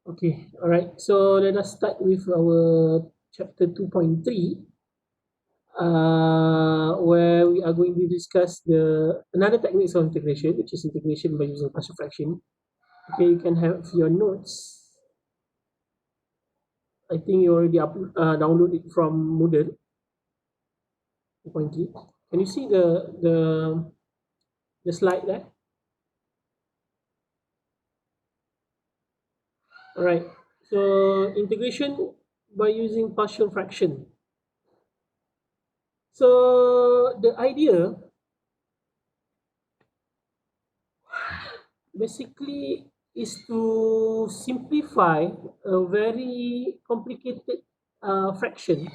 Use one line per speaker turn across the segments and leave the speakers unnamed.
Okay, all right. So let us start with our chapter 2.3, where we are going to discuss the another techniques of integration, which is integration by using partial fraction. Okay, you can have your notes. I think you already download it from Moodle 2.3. Can you see the slide there? All right. So integration by using partial fraction. So the idea basically is to simplify a very complicated fraction.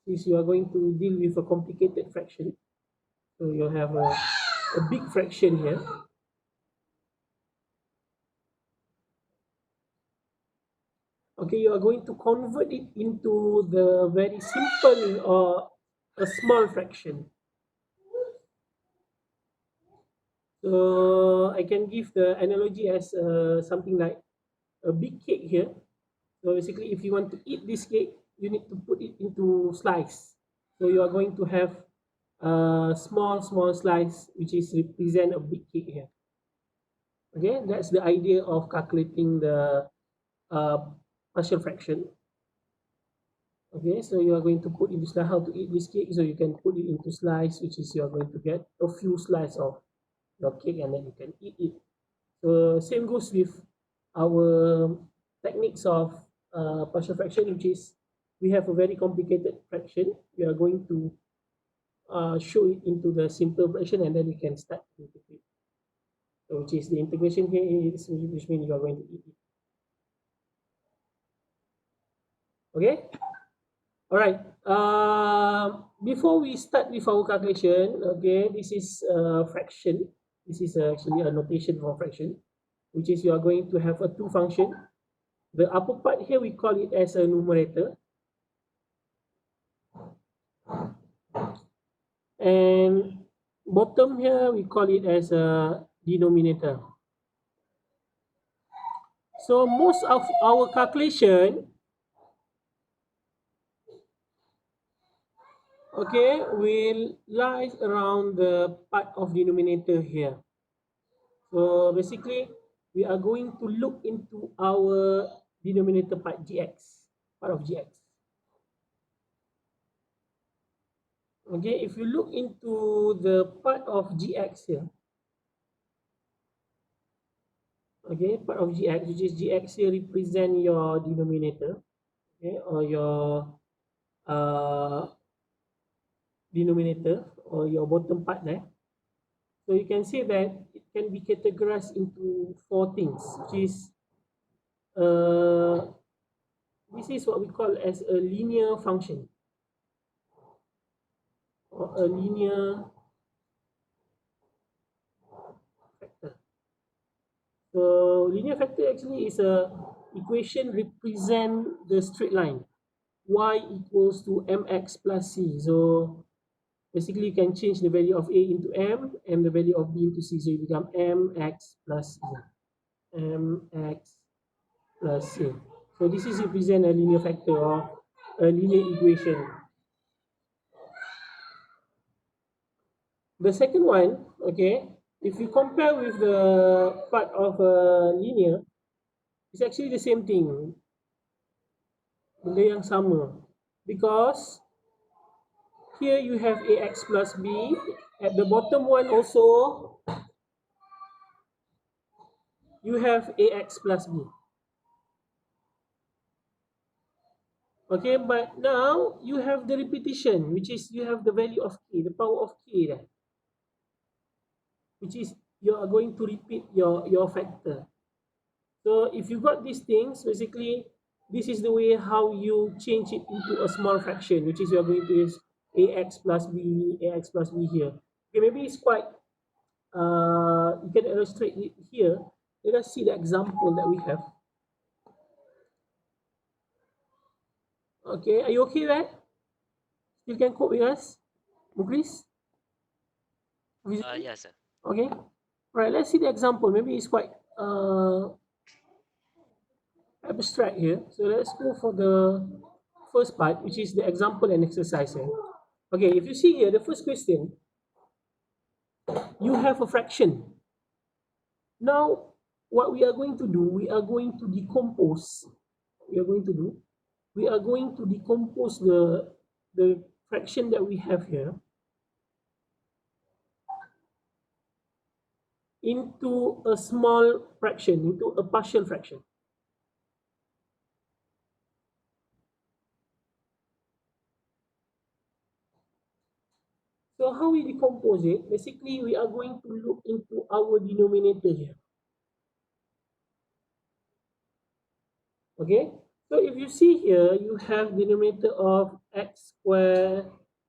Since you are going to deal with a complicated fraction, so you have a big fraction here. Okay, you are going to convert it into the very simple or a small fraction. So I can give the analogy as something like a big cake here. So basically, if you want to eat this cake, you need to put it into slice. So you are going to have a small slice, which is represent a big cake here. Okay, that's the idea of calculating the uh, partial fraction. Okay, so you are going to put in this how to eat this cake. So you can put it into slice, which is you are going to get a few slices of your cake, and then you can eat it. So same goes with our techniques of partial fraction, which is we have a very complicated fraction. We are going to show it into the simple fraction, and then we can start to integrate. So which is the integration here is which means you are going to eat it. Okay. All right. Before we start with our calculation, okay, this is a fraction. This is actually a notation for fraction, which is you are going to have a two function. The upper part here we call it as a numerator, and bottom here we call it as a denominator. So most of our calculation, okay, will lie around the part of denominator here. So basically, we are going to look into our denominator part gx, part of gx. Okay, if you look into the part of gx here, okay, part of gx, which is gx here represent your denominator, okay, or your uh, denominator or your bottom part there. So you can see that it can be categorized into four things, which is uh, this is what we call as a linear function or a linear factor. So linear factor actually is a equation represent the straight line y equals to mx plus c. So basically you can change the value of a into m and the value of b into c, so you become mx plus c. Mx plus c. So this is represent a linear factor or a linear equation. The second one, okay, if you compare with the part of linear, it's actually the same thing, benda yang sama, because here you have ax plus b, at the bottom one also you have ax plus b. Okay, but now you have the repetition, which is you have the value of k, the power of k there, which is you are going to repeat your factor. So if you got these things, basically this is the way how you change it into a small fraction, which is you are going to use ax plus b here. Okay, maybe it's quite you can illustrate it here. Let us see the example that we have. Okay, are you okay there? You can cope with us, Muklis?
Yes, sir.
Okay. All right, let's see the example. Maybe it's quite abstract here. So let's go for the first part, which is the example and exercise here. Okay, if you see here, the first question, you have a fraction. Now, what we are going to do, we are going to decompose. We are going to decompose the fraction that we have here into a small fraction, into a partial fraction. So how we decompose it? Basically, we are going to look into our denominator here. Okay, so if you see here, you have denominator of x squared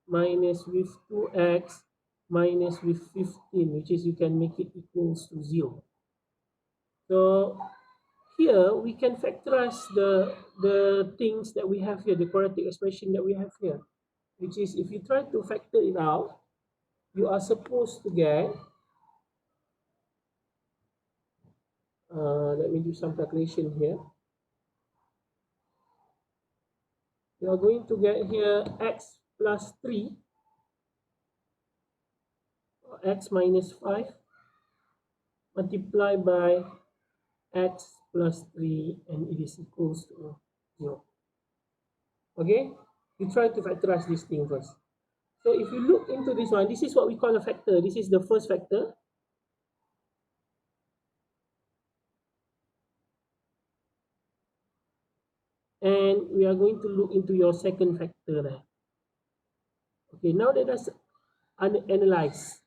minus with 2x minus with 15, which is you can make it equals to 0. So here we can factorize the things that we have here, the quadratic expression that we have here, which is if you try to factor it out, you are supposed to get, let me do some calculation here. You are going to get here x plus 3 or x minus 5 multiplied by x plus 3, and it is equals to 0. Okay, you try to factorize this thing first. So if you look into this one, this is what we call a factor. This is the first factor. And we are going to look into your second factor there. Okay, now let us analyze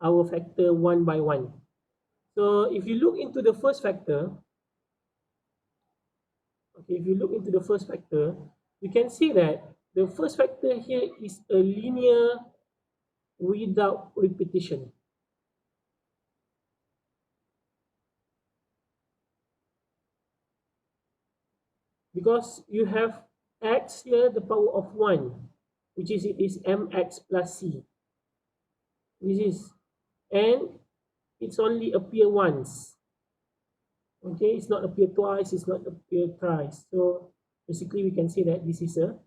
our factor one by one. So if you look into the first factor, okay, if you look into the first factor, you can see that the first factor here is a linear without repetition. Because you have x here, the power of 1, which is it is mx plus c. This is, and it's only appear once. Okay, it's not appear twice, it's not appear thrice. So basically we can say that this is a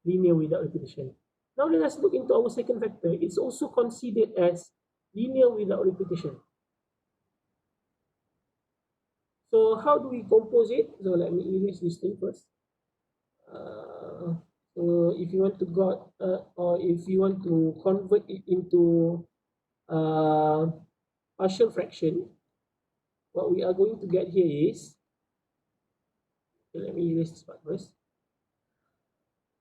linear without repetition. Now let us look into our second factor. It's also considered as linear without repetition. So how do we compose it? So let me erase this thing first. So if you want to got or if you want to convert it into partial fraction, what we are going to get here is, okay, let me erase this part first.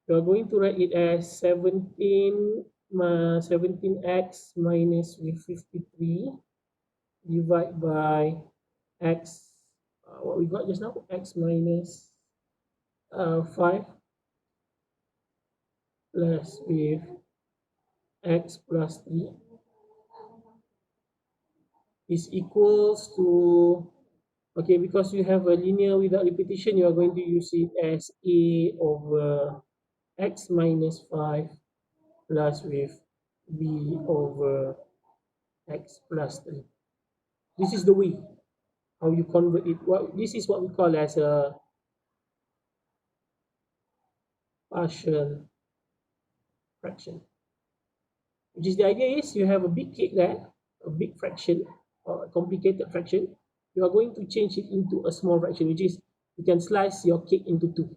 We are going to write it as 17x minus with 53 divided by x, what we got just now, x minus 5 plus with x plus 3 is equals to, okay, because you have a linear without repetition, you are going to use it as a over x minus 5 plus with b over x plus 3. This is the way how you convert it. This is what we call as a partial fraction. Which is, the idea is you have a big cake there, a big fraction or a complicated fraction. You are going to change it into a small fraction, which is you can slice your cake into 2.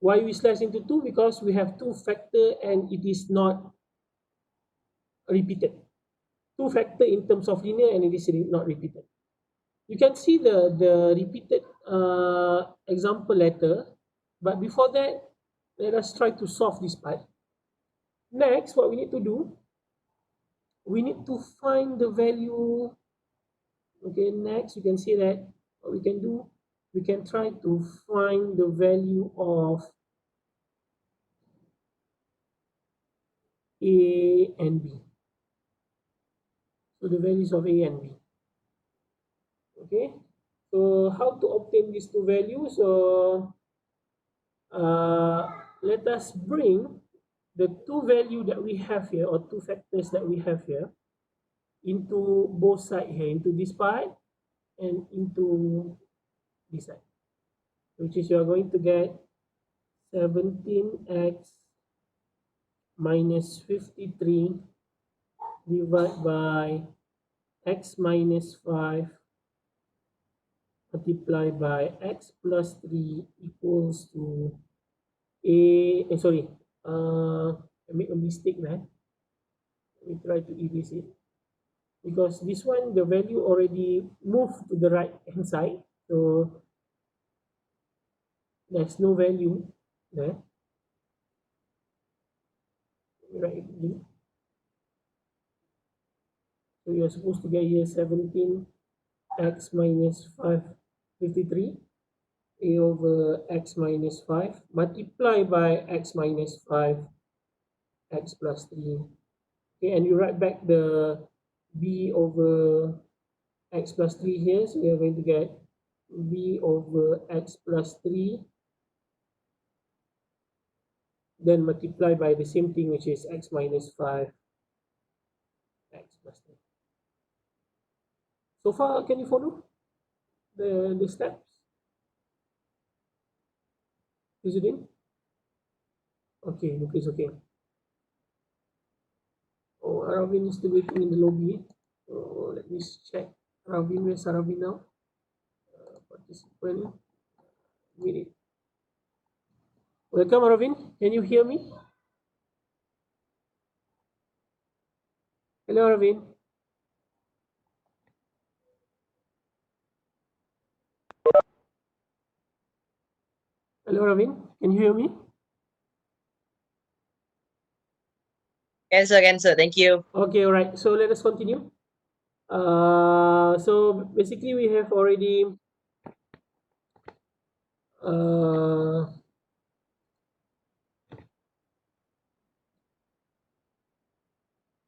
Why we slice into 2? Because we have 2 factor and it is not repeated. 2 factor in terms of linear and it is not repeated. You can see the repeated example later, but before that, let us try to solve this part. Next, what we need to do, we need to find the value. Okay, next you can see that what we can do, we can try to find the value of a and b. So the values of a and b. Okay, so how to obtain these two values? So let us bring the two value that we have here, or two factors that we have here, into both sides here, into this part and into this side, which is you are going to get 17x minus 53 divided by x minus 5 multiplied by x plus 3 equals to I made a mistake there. Let me try to erase it, because this one the value already moved to the right hand side, so there's no value there. Right again. So you're supposed to get here 17x minus 53 a over x minus 5 multiply by x minus 5 x plus 3. Okay, and you write back the b over x plus 3 here, so you're going to get b over x plus 3, then multiply by the same thing, which is x minus 5 x plus 3. So far, can you follow the steps? Is it in? Okay, okay, it's okay. Oh, Aravin is still waiting in the lobby. So let me check. Aravin, where's Aravin now? Participant. Minute. Welcome, Aravin. Can you hear me? Hello, Aravin. Hello, Aravin. Can you hear me?
Can sir. Thank you.
Okay, all right. So let us continue. So basically we have already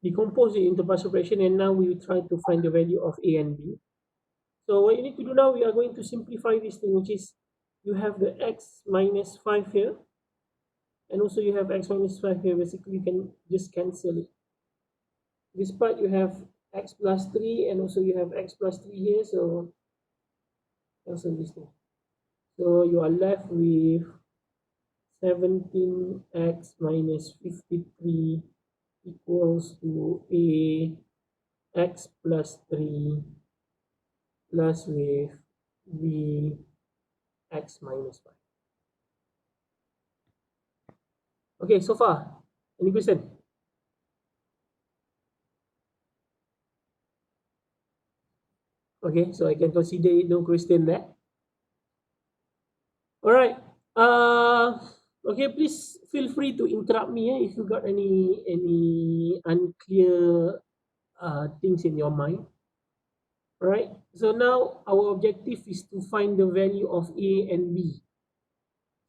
decompose it into partial fraction, and now we will try to find the value of a and b. So what you need to do now, we are going to simplify this thing, which is you have the x minus 5 here, and also you have x minus 5 here. Basically you can just cancel it. This part you have x plus 3, and also you have x plus 3 here, so cancel this thing. So you are left with 17x minus 53 equals to a x plus 3 plus with b x minus 5. Okay, so far, any question? Okay, so I can consider it no question there. All right. Okay, please feel free to interrupt me if you got any unclear things in your mind. All right. So now our objective is to find the value of a and b.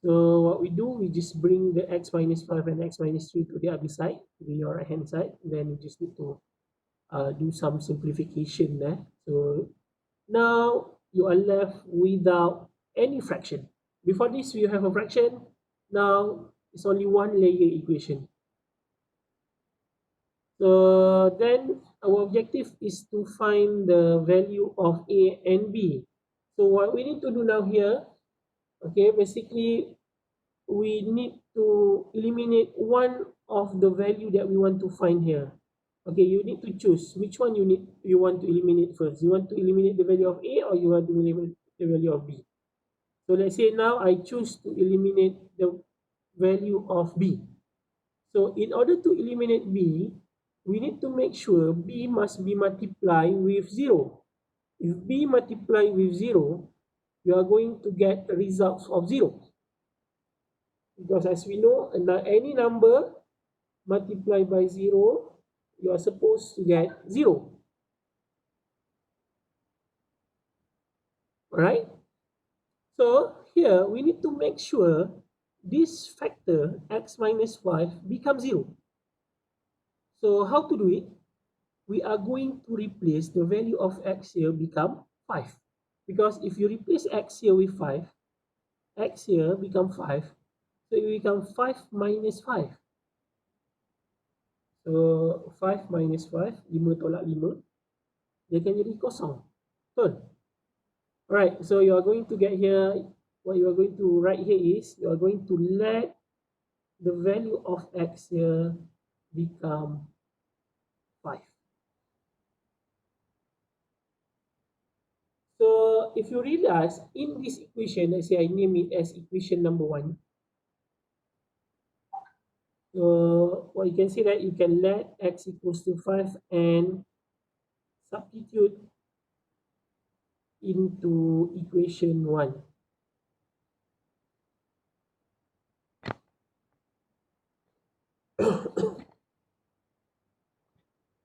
So what we do, we just bring the x minus 5 and x minus 3 to the other side, to the right hand side. Then we just need to do some simplification there. So now you are left without any fraction. Before this, we have a fraction. Now it's only one layer equation. So then our objective is to find the value of a and b. So what we need to do now here, okay, basically we need to eliminate one of the value that we want to find here. Okay, you need to choose which one you want to eliminate first. You want to eliminate the value of a, or you want to eliminate the value of b. So let's say now I choose to eliminate the value of b. So in order to eliminate b, we need to make sure b must be multiplied with 0. If b multiply with 0, you are going to get results of 0. Because as we know, any number multiplied by 0, you are supposed to get 0. Alright? So here we need to make sure this factor x minus 5 becomes 0. So how to do it? We are going to replace the value of x here become 5. Because if you replace x here with 5, x here become 5. So it become 5 minus 5. So 5 minus 5, 5 tolak 5, dia akan jadi kosong. Betul? All right, so you are going to get here, what you are going to write here is, you are going to let the value of x here become 5. So if you realize in this equation, let's say I name it as equation number 1. So what you can see that you can let x equals to 5 and substitute into equation 1.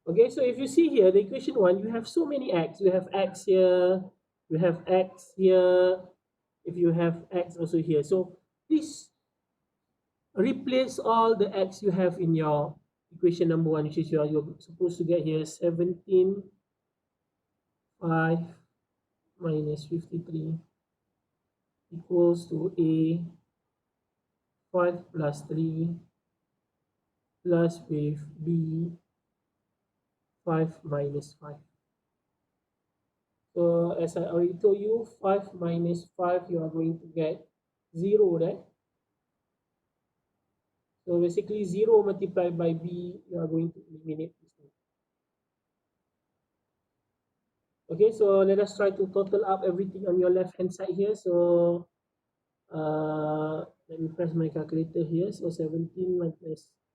Okay, so if you see here, the equation 1, you have so many x. You have x here, you have x here, if you have x also here. So please replace all the x you have in your equation number 1, which is you're supposed to get here 17, 5 minus 53 equals to a 5 plus 3 plus with b 5 minus 5. So as I already told you, 5 minus 5, you are going to get 0 there. So basically 0 multiplied by b, you are going to eliminate this one. Okay, so let us try to total up everything on your left hand side here. So let me press my calculator here. So 17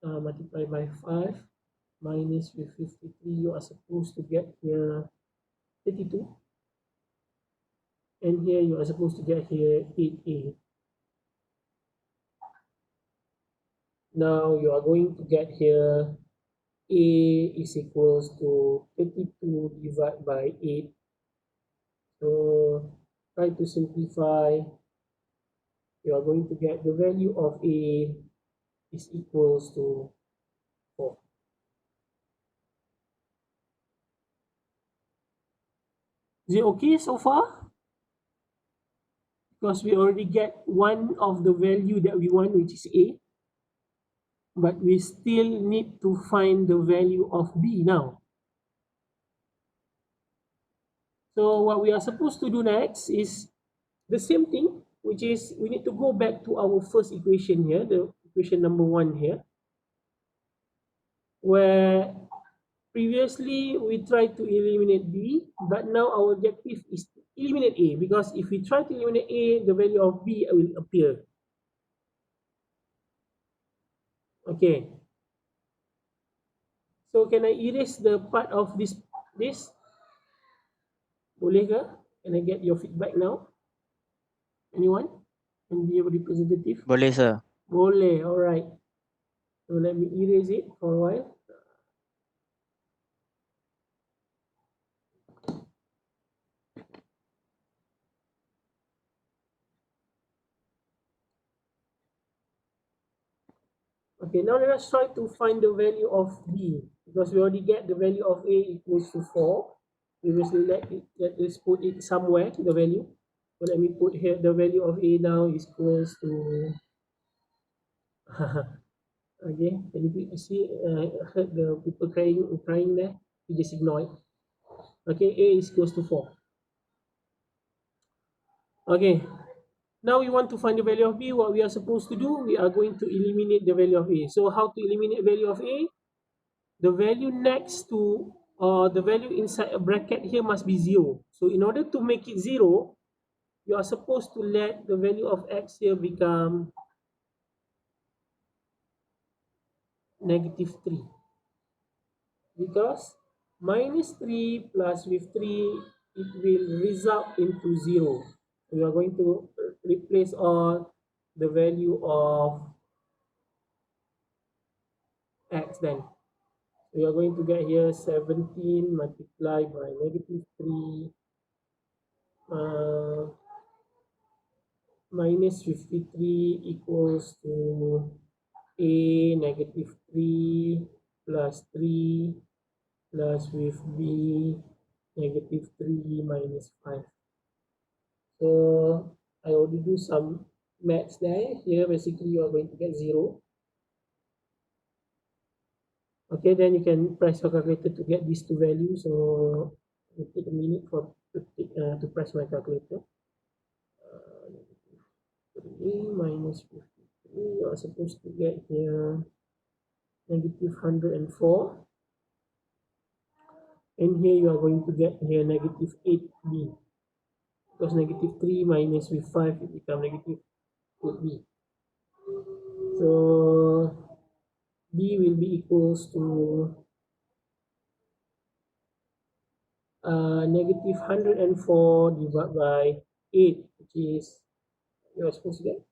multiplied by 5 minus with 53, you are supposed to get here 32. And here you are supposed to get here 8a. Now you are going to get here a is equals to 32 divided by 8. So try to simplify. You are going to get the value of a is equals to 4. Is it okay so far? Because we already get one of the value that we want, which is a, but we still need to find the value of b now. So what we are supposed to do next is the same thing, which is we need to go back to our first equation here, the equation number 1 here, where previously we tried to eliminate b, but now our objective is to eliminate a, because if we try to eliminate a, the value of b will appear. Okay. So can I erase the part of this? Boleh ke? Can I get your feedback now? Anyone? Can be a representative?
Boleh, sir.
Boleh, alright. So let me erase it for a while. Okay, now let us try to find the value of b, because we already get the value of a equals to 4. Previously, let us put it somewhere, the value. So let me put here the value of a now is equals to okay, can you see? I heard the people crying there. You just ignore it. Okay, a is equals to 4. Okay, now we want to find the value of b. What we are supposed to do, we are going to eliminate the value of a. So how to eliminate value of a? The value next to the value inside a bracket here must be 0. So in order to make it 0, you are supposed to let the value of x here become -3, because -3 plus with 3, it will result into 0. So you are going to replace all the value of x then. So you are going to get here 17 multiplied by -3 minus 53 equals to a -3 plus 3 plus with b -3 minus 5. So I already do some maths there. Here basically you are going to get 0. Okay, then you can press your calculator to get these two values. So it will take a minute for to press my calculator. 3 minus 53, you are supposed to get here negative 104. And here you are going to get here negative 8b. Because negative 3 minus with 5, it becomes negative 8b. So b will be equals to negative 104 divided by 8, which is, you are supposed to get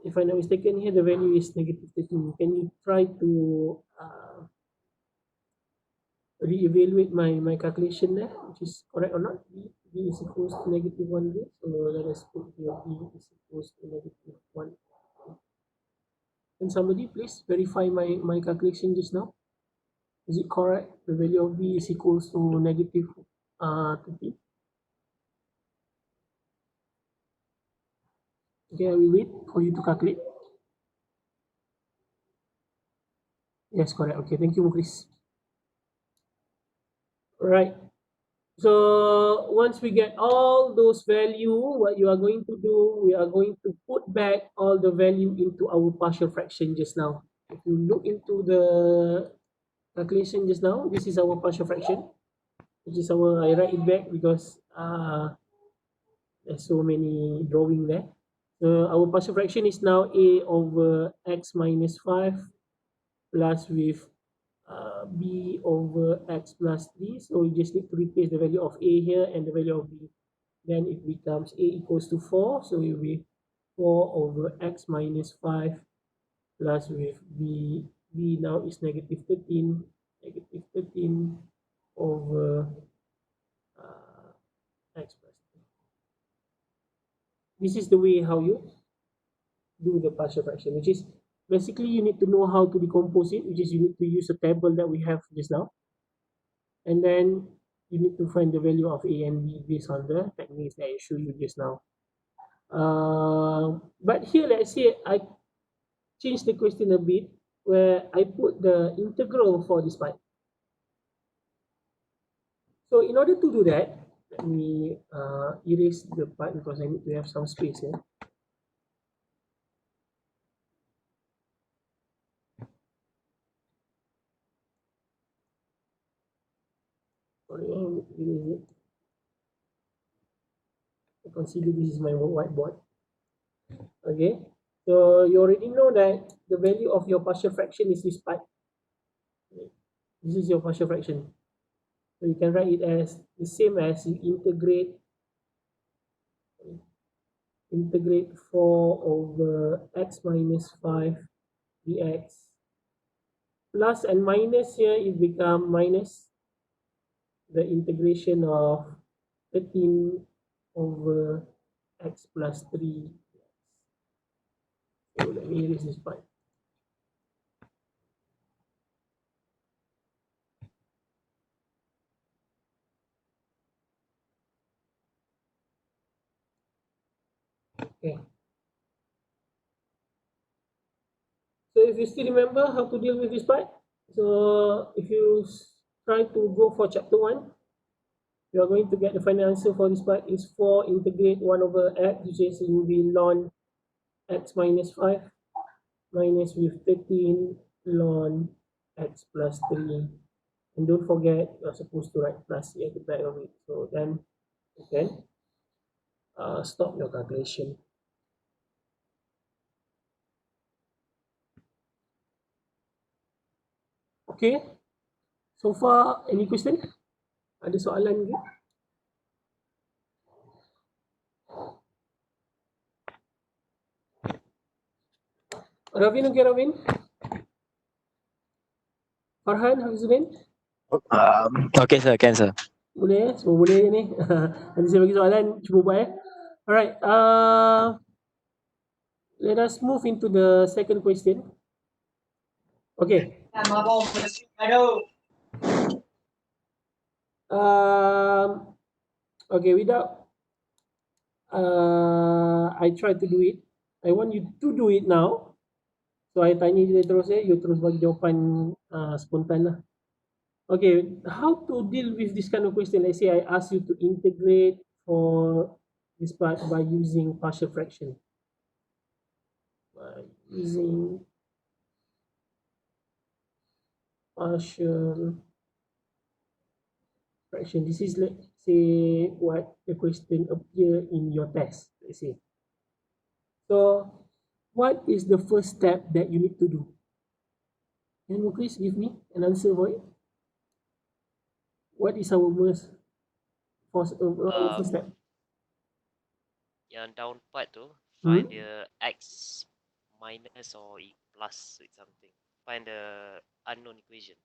if I'm not mistaken here, the value is negative 13. Can you try to re-evaluate my calculation there, which is correct or not? B is equals to negative 1 here. So let us put here B is equals to negative 1. Can somebody please verify my calculation just now? Is it correct? The value of B is equals to negative 13. Okay, I will wait for you to calculate. Yes, correct. Okay, thank you, Mukris. Right. So once we get all those value, what you are going to do, we are going to put back all the value into our partial fraction just now. If you look into the calculation just now, this is our partial fraction, which is our, I write it back because there's so many drawing there. So our partial fraction is now a over x minus 5 plus with b over x plus 3. So we just need to replace the value of a here and the value of b. Then it becomes a equals to 4. So it will be 4 over x minus 5 plus with b. b now is negative 13. Negative 13 over x plus 3. This is the way how you do the partial fraction, which is basically you need to know how to decompose it, which is you need to use a table that we have just now. And then you need to find the value of a and b based on the techniques that I showed you just now. But here, let's say I change the question a bit, where I put the integral for this part. So in order to do that, let me erase the part because I need to have some space here. Sorry, erase it. I consider this is my whiteboard. Okay, so you already know that the value of your partial fraction is this part. This is your partial fraction. So you can write it as the same as you integrate 4 over x minus 5 dx. Plus and minus here, it become minus the integration of 13 over x plus 3. So let me erase this part. Okay. So if you still remember how to deal with this part, so if you try to go for chapter 1, you are going to get the final answer for this part is 4 integrate 1 over x, which is will be ln x minus 5 minus with 13 ln x plus 3. And don't forget, you're supposed to write plus c at the back of it. So then you can stop your calculation. Okay, so far any question? Ada soalan ke? Ravin, okay Ravin? Farhan, Hafizuddin?
Okay sir, can sir.
Boleh, semua boleh je ni. Nanti saya bagi soalan, cuba buat Alright, let us move into the second question. Okay. Okay, without I try to do it. I want you to do it now. So I tanya je terus you terus bagi jawapan spontan lah. Okay, how to deal with this kind of question? Let's say I ask you to integrate for this part by using partial fraction. By using partial fraction. This is, let's say, what the question appear in your test. Let's say. So, what is the first step that you need to do? Can you please give me an answer for it? What is our first step?
Yang down part tu,
Hmm?
find the x minus or plus with something. Find the unknown equation.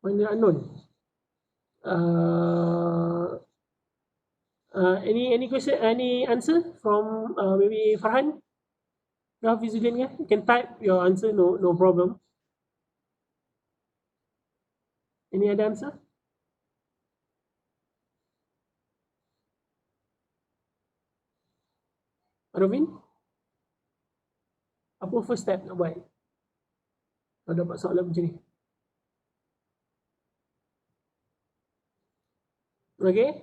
Find the unknown. Any question, any answer from maybe Farhan? Hafizuddin, yeah? You can type your answer, no problem. Any other answer? Arvin? Apa first step nak buat? Kalau dapat soalan macam ni. Okay?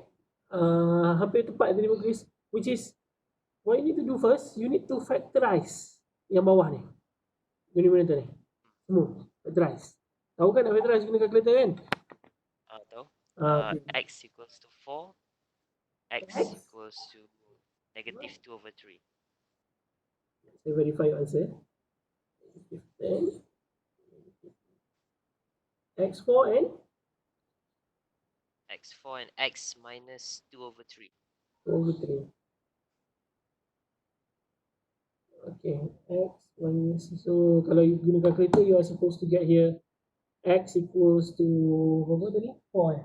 Hampir tepat tadi Chris. Which is, what you need to do first, you need to factorize yang bawah ni. Denominator ni. Semua. Factorize. Tahu kan nak factorize guna calculator kan?
Tahu?
Okay.
X equals to 4. X equals to negative 2 over 3.
Saya verify your answer. 10. X4 and?
X4 and X minus 2 over 3.
2 over 3. Okay, X minus, so kalau you guna calculator, you are supposed to get here X equals to, apa tadi? 4 eh?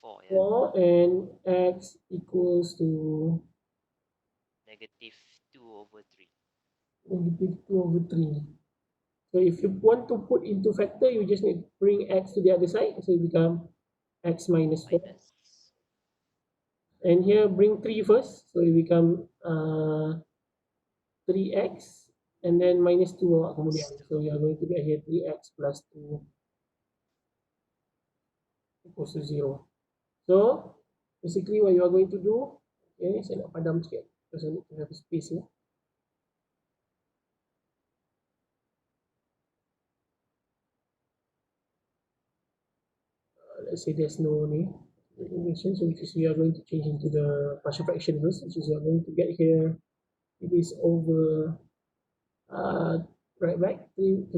4, yeah.
4 and X equals to
Negative 2 over 3.
negative 2 over 3. So if you want to put into factor, you just need to bring X to the other side, so it become X minus 4.
Minus.
And here bring 3 first, so it become 3x and then minus 2 kemudian. So you are going to get here 3x plus 2 equals to 0. So basically what you are going to do, okay, saya nak padam sikit because I need to have a space here. Let's say there's no ni information, so which is we are going to change into the partial fraction first, which is we are going to get here, it is over right back 34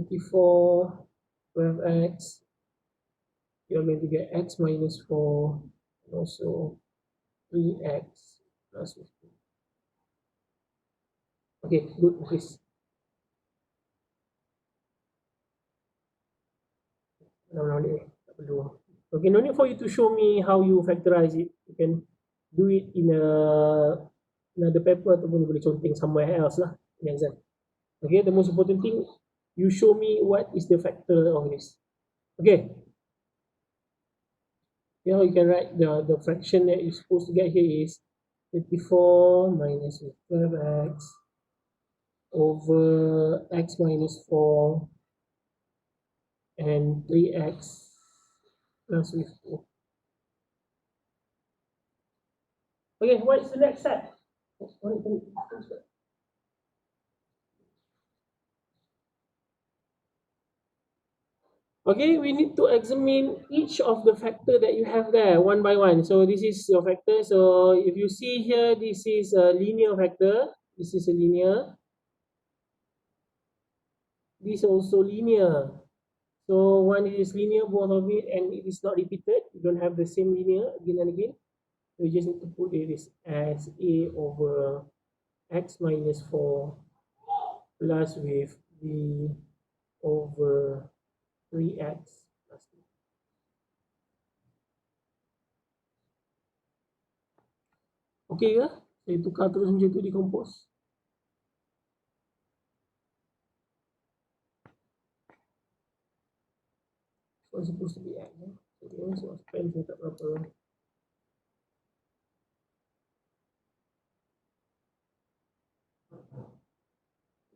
12x, you're going to get x minus 4 and also 3x plus 15. Okay, good, please. Okay, no need for you to show me how you factorize it. You can do it in another paper ataupun boleh conteng somewhere else lah in exam. Okay, the most important thing, you show me what is the factor of this. Okay. Here you can write the fraction that you're supposed to get here is 34 minus 12x over x minus 4 and 3x plus with 2. Okay, what is the next step? Okay, we need to examine each of the factor that you have there one by one. So this is your factor. So if you see here, this is a linear factor. This is a linear. This also linear. So one is linear, both of it, and it is not repeated. You don't have the same linear again and again. So you just need to put it as a over x minus 4 plus with b over 3x plus 2. Okay ke? Saya tukar terus macam tu, decompose. So it's supposed to be x. So pen saya tak berapa.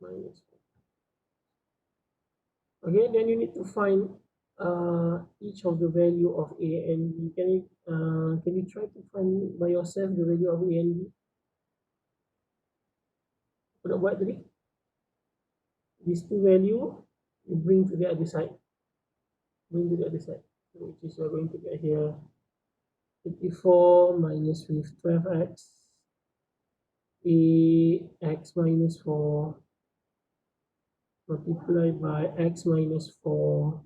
Minus 4. Okay, then you need to find each of the value of A and B. Can you try to find by yourself the value of A and B? Apa nak buat tadi? These two value you bring to the other side. Bring to the other side. So which is we're going to get here 34 minus with 12x. Ax minus 4 multiplied by x minus 4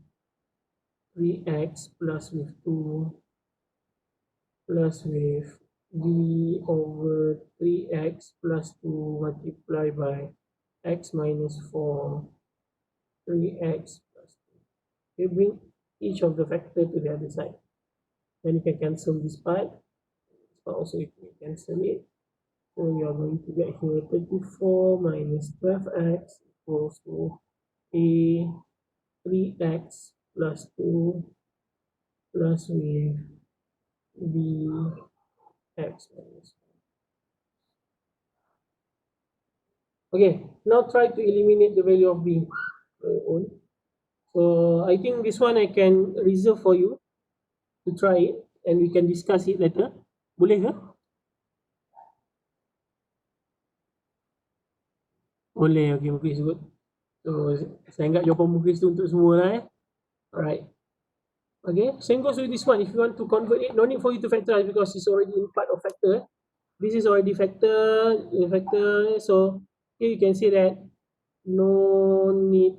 3x plus with 2 plus with d over 3x plus 2 multiplied by x minus 4 3x plus 2. You bring each of the factor to the other side. Then you can cancel this part. This part also you can cancel it. So you are going to get here 34 minus 12x equals to a 3x plus 2 plus with b x minus 4. Okay, now try to eliminate the value of b on your own. So I think this one I can reserve for you to try it and we can discuss it later. Boleh ke? Boleh, okay, mungkin good. So saya anggap jawapan mungkin tu untuk semua lah Alright. Okay, same goes with this one. If you want to convert it, no need for you to factorize because it's already in part of factor. This is already factor. So here you can see that no need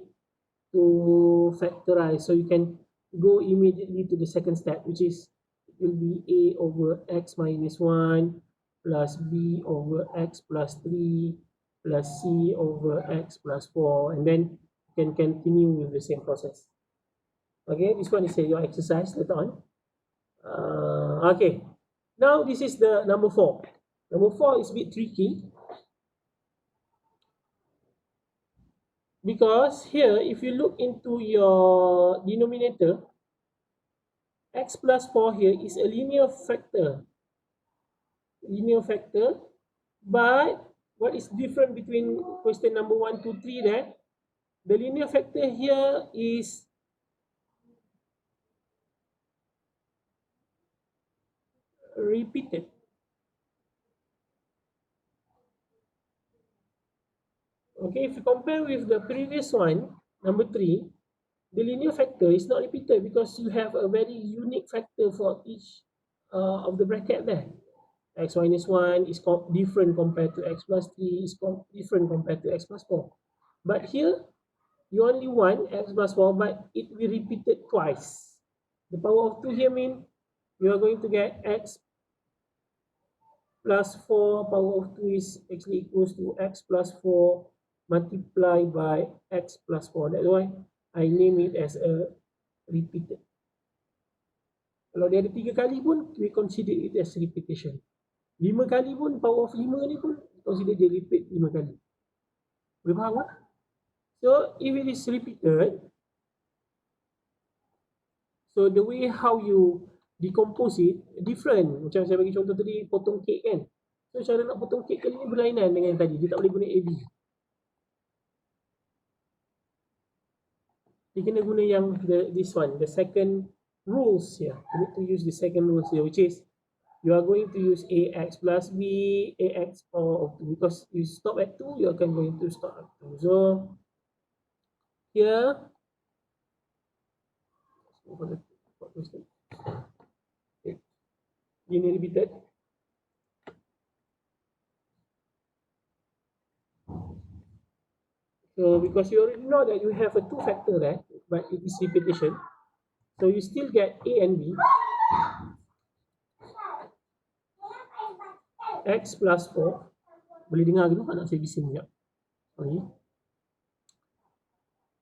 to factorize. So you can go immediately to the second step, which is it will be a over x minus 1 plus b over x plus 3 plus c over x plus 4, and then you can continue with the same process. Okay, this one is your exercise later on. Okay, now this is the number 4. Number 4 is a bit tricky because here if you look into your denominator, x plus 4 here is a linear factor. But what is different between question number 1, 2, 3 that the linear factor here is repeated. Okay, if you compare with the previous one, number 3, the linear factor is not repeated because you have a very unique factor for each of the bracket there. X minus 1 is different compared to x plus 3, is different compared to x plus 4. But here, you only want x plus 4, but it will be repeated twice. The power of 2 here means you are going to get x plus 4, power of 2 is actually equals to x plus 4 multiplied by x plus 4. That's why I name it as a repeated. Kalau dia ada 3 kali pun, we consider it as repetition. 5 kali pun, power of 5 ni pun consider dia repeat 5 kali. Boleh faham tak? So if it is repeated, so the way how you decompose it different. Macam saya bagi contoh tadi, potong kek kan. So cara nak potong kek kali ni berlainan dengan yang tadi. Dia tak boleh guna AB. Dia kena guna yang this one, the second rules here. You need to use the second rules here, which is you are going to use ax plus b, ax power of 2. Because you stop at 2, you are going to stop at 2. So here, linear repeated. So because you already know that you have a 2 factor there, but it is repetition. So you still get a and b. X plus 4. Boleh dengar dulu anak saya bising sekejap. Sorry.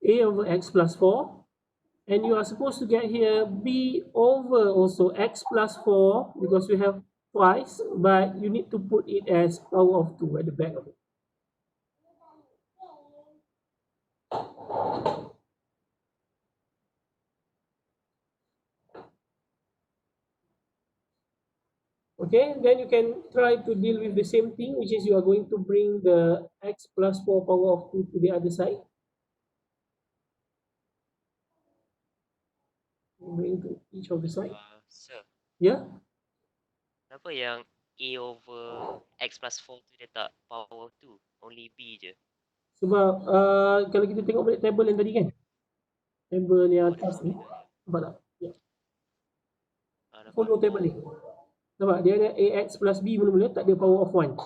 A over x plus 4. And you are supposed to get here b over also x plus 4 because we have twice, but you need to put it as power of 2 at the back of it. Okay, then you can try to deal with the same thing, which is you are going to bring the x plus 4 power of 2 to the other side. bring to each of the side.
Sir,
Yeah.
kenapa yang A over X plus 4 tu dia tak power 2? Only B je.
Sebab kalau kita tengok balik table yang tadi kan, table yang atas ni, nampak tak? Ya.
Nampak.
Follow table ni. Nampak? Dia ada AX plus B mula-mula, tak ada power of 1.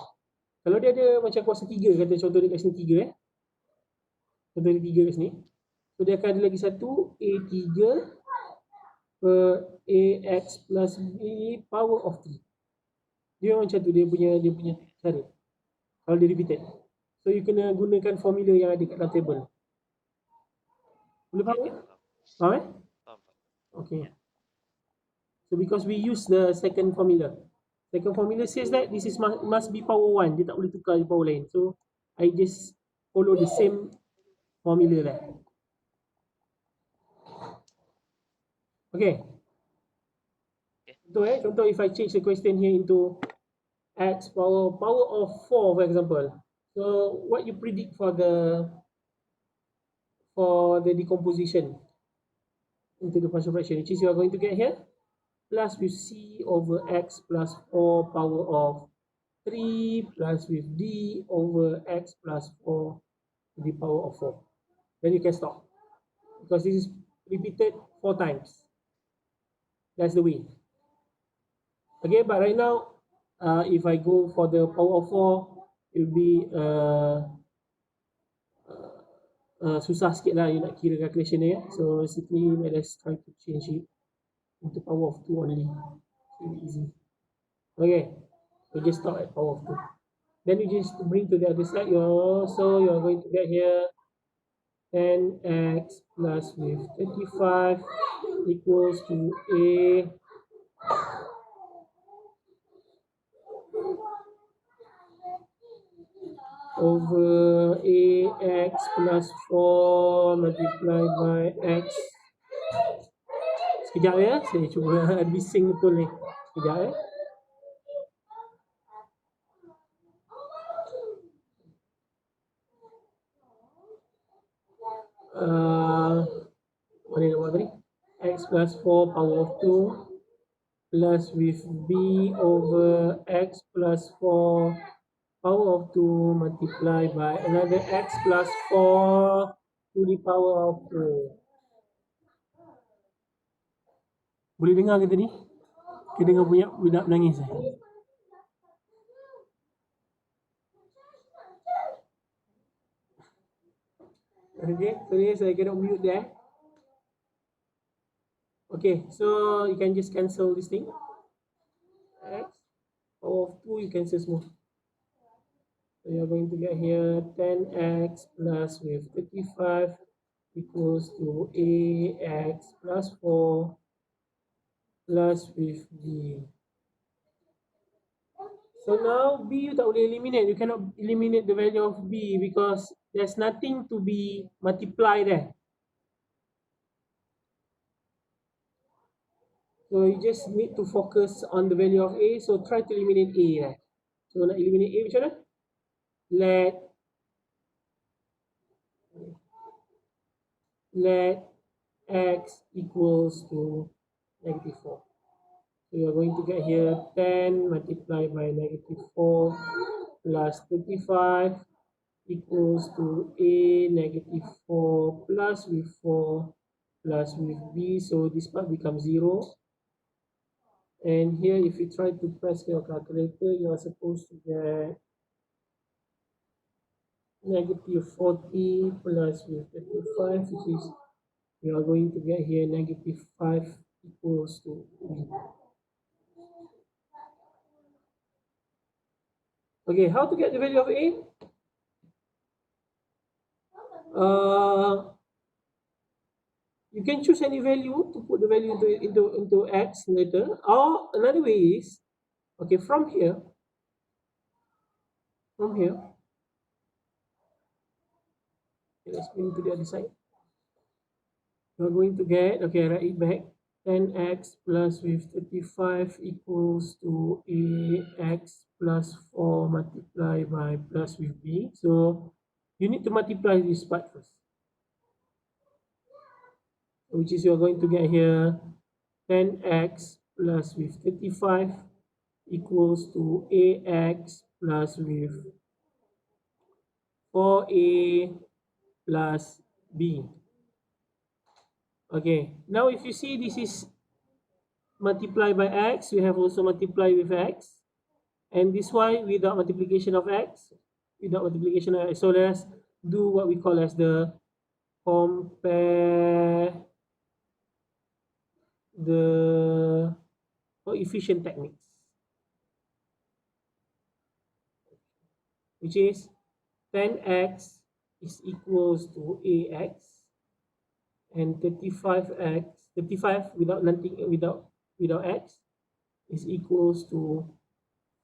Kalau dia ada macam kuasa 3, kata contoh dia kat sini 3 contoh dia 3 kat sini. So dia akan ada lagi satu A3 per AX plus B power of 3. Dia macam tu dia punya cara. Kalau dia repeated. So you kena gunakan formula yang ada kat dalam table. Boleh faham tak? Faham eh?
Faham.
Okay. So because we use the second formula. Second formula says that this is must be power 1. Dia tak boleh tukar power lain. So I just follow the same formula lah. Okay. Contoh if I change the question here into X power of 4 for example. So what you predict for the decomposition into the partial fraction, which is you are going to get here plus with C over X plus 4 power of 3 plus with D over X plus 4 to the power of 4. Then you can stop because this is repeated 4 times. That's the way. Okay, but right now if I go for the power of 4, it will be susah sikit lah you nak kira calculation dia. So basically let's try to change it into power of 2 only. It will be easy. Okay, we just stop at power of 2. Then you just bring to the other side. So you're going to get here 10x plus with 35 equals to A over AX plus 4 multiplied by X. Sekejap ya, saya cuba bising betul ni. Sekejap ya. Mana nak buat tadi? X plus 4 power of 2 plus with B over X plus 4 power of 2 multiplied by another X plus 4 to the power of 2. Boleh dengar ke tadi? Kita dengar punya budak menangis. Okay, sorry saya cannot mute there. Okay, so you can just cancel this thing. X power of 2 you cancel semua. So you're going to get here 10x plus with 35 equals to AX plus 4 plus with B. So now B you tak boleh eliminate. You cannot eliminate the value of B because there's nothing to be multiplied there. So you just need to focus on the value of A. So try to eliminate A there. So nak eliminate A macam mana? Let X equals to negative 4. So you are going to get here 10 multiplied by negative 4 plus 35 equals to A negative 4 plus with 4 plus with B. So this part becomes 0. And here if you try to press your calculator, you are supposed to get negative 40 plus with 35, which is you are going to get here negative 5 equals to B. Okay, how to get the value of A? You can choose any value to put the value into X later, or another way is, okay, from here, okay, let's bring to the other side. You're going to get, okay, write it back, 10x plus with 35 equals to AX plus 4 multiplied by plus with B. So you need to multiply this part first. which is you're going to get here 10x plus with 35 equals to ax plus with 4a plus b. Okay, now if you see this is multiply by x, we have also multiply with x, and this one without multiplication of x, so let's do what we call as the compare the coefficient techniques, which is 10x is equals to ax, and 35 without nothing, without x is equals to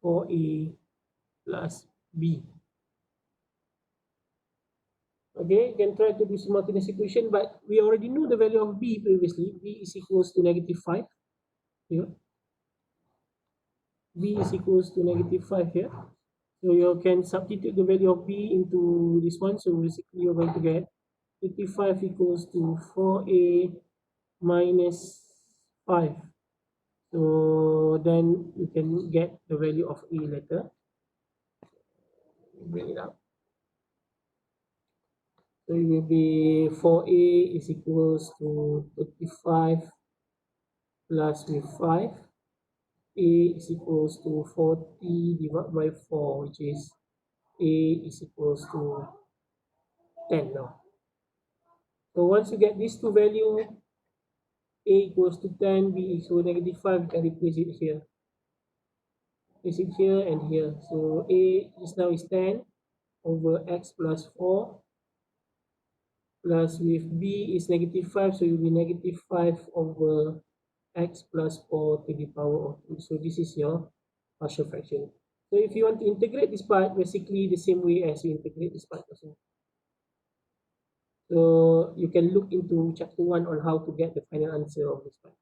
4a plus b. Okay, you can try to do simultaneous equation, but we already know the value of b previously. B is equals to -5 here. B is equals to -5 here. So you can substitute the value of b into this one. So basically you're going to get 55 equals to 4a minus 5. So then you can get the value of a later. Bring it up. So it will be 4a is equals to 35 plus with 5. A is equals to 40 divided by 4, which is a is equals to 10 now. So once you get these two values, a equals to 10, b equals to -5, you can replace it here. Place it here and here. So a is now is 10 over x plus 4 plus with b is -5, so it will be -5 over x plus 4 to the power of 2. So this is your partial fraction. So if you want to integrate this part, basically the same way as you integrate this part also. So you can look into chapter 1 on how to get the final answer of this part.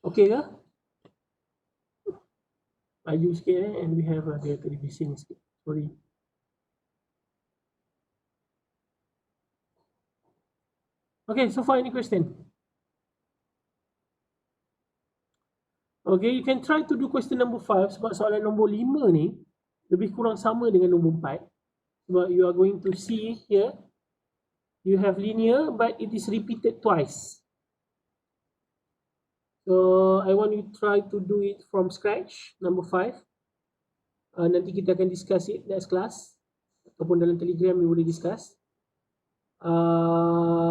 Okay ke? Laju sikit and we have dia tadi bising sikit. Sorry. Okay, so far any question? Okay, you can try to do question number 5 sebab soalan nombor 5 ni lebih kurang sama dengan nombor 4. Sebab you are going to see here, you have linear but it is repeated twice. So I want you to try to do it from scratch, number 5. Nanti kita akan discuss it next class ataupun dalam Telegram you boleh discuss.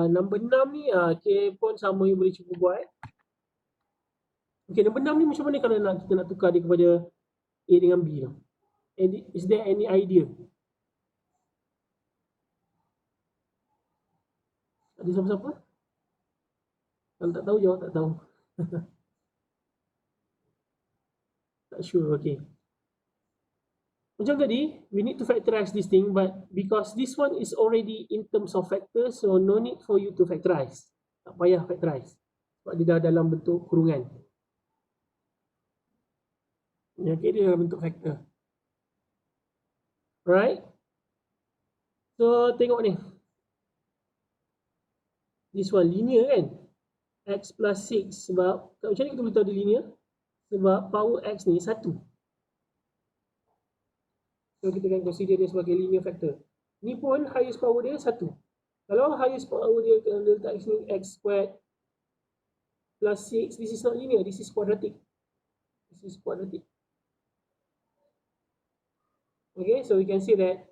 Number 6 ni okay, pun sama you boleh cuba buat. Okay, number 6 ni macam mana kalau kita nak tukar dia kepada A dengan B tu? Is there any idea? Ada siapa-siapa? Kalau tak tahu, jawab tak tahu. Tak sure, okay. Macam tadi, we need to factorize this thing, but because this one is already in terms of factors, so no need for you to factorize. Tak payah factorize. Sebab dia dah dalam bentuk kurungan. Okay, dia dalam bentuk factor. Alright. So, tengok ni. This one linear kan? X plus 6 sebab, macam mana kita boleh tahu dia linear? Sebab power X ni 1. So kita akan consider dia sebagai linear factor. Ni pun highest power dia 1. Kalau highest power dia kalau letak sini x squared plus 6, this is not linear, this is quadratic. This is quadratic. Okay, so we can say that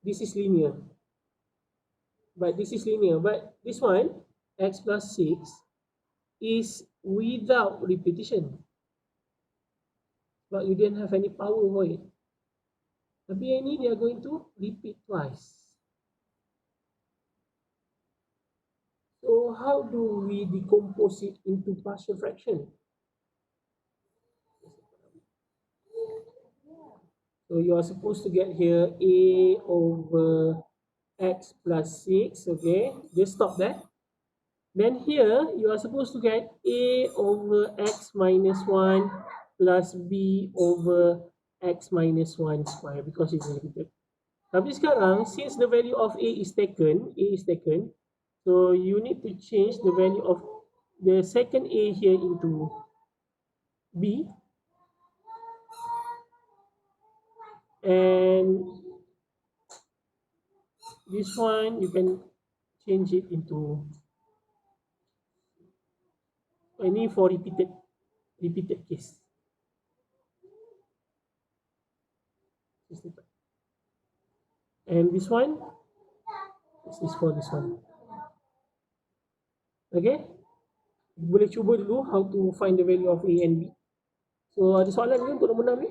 this is linear. But this is linear. But this one, x plus 6, is without repetition. But you didn't have any power for it. Tapi yang ni they are going to repeat twice. So how do we decompose it into partial fraction? So you are supposed to get here a over x plus 6, okay? Just stop there. Then here you are supposed to get a over x minus 1 plus b over x minus 1 square because it's repeated. Tapi sekarang, since the value of A is taken, so you need to change the value of the second A here into B, and this one you can change it into any for repeated case. And this one, this is for this one. Okay, boleh cuba dulu how to find the value of A and B. So ada soalan ke untuk nombor 6 ni?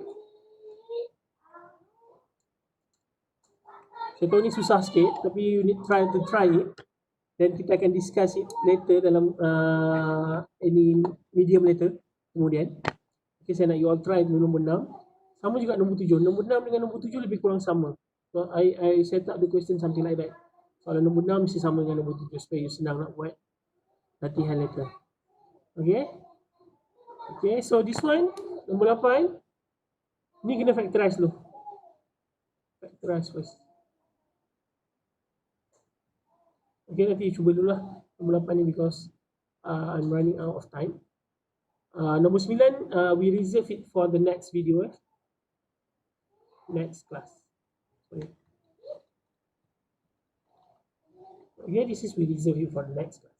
Saya tahu ni susah sikit, tapi you need try it. Then kita akan discuss it later dalam any medium later kemudian. Okay, saya nak you all try dulu nombor 6. Sama juga nombor 7. Nombor 6 dengan nombor 7 lebih kurang sama. So I set up the question something like that. Soalan nombor 6 mesti sama dengan nombor 7 supaya you senang nak buat latihan later. Okay. Okay, so this one nombor 8 ni kena factorize dulu. Factorize first. Okay, nanti cuba dulu lah nombor 8 ni because I'm running out of time. Nombor 9 we reserve it for the next video, next class. Okay, this is we reserve it for the next class.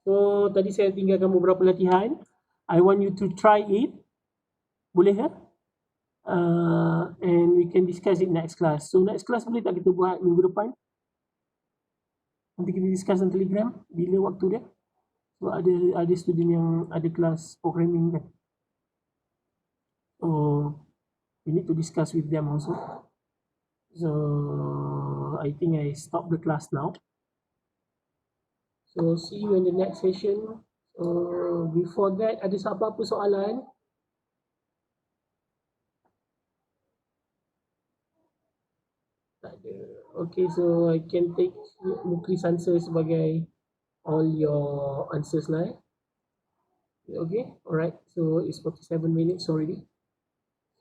So tadi saya tinggalkan beberapa latihan. I want you to try it. Boleh ke? And we can discuss it next class. So next class boleh tak kita buat minggu depan? Nanti kita discuss dalam Telegram bila waktu dia. So ada student yang ada kelas programming kan. So we need to discuss with them also. So I think I stop the class now. So see you in the next session. Before that, ada apa-apa soalan? Tak ada. Okay, so I can take Mukris answer sebagai all your answers lah. Okay, alright. So it's 47 minutes already.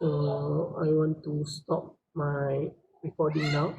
So I want to stop my recording now.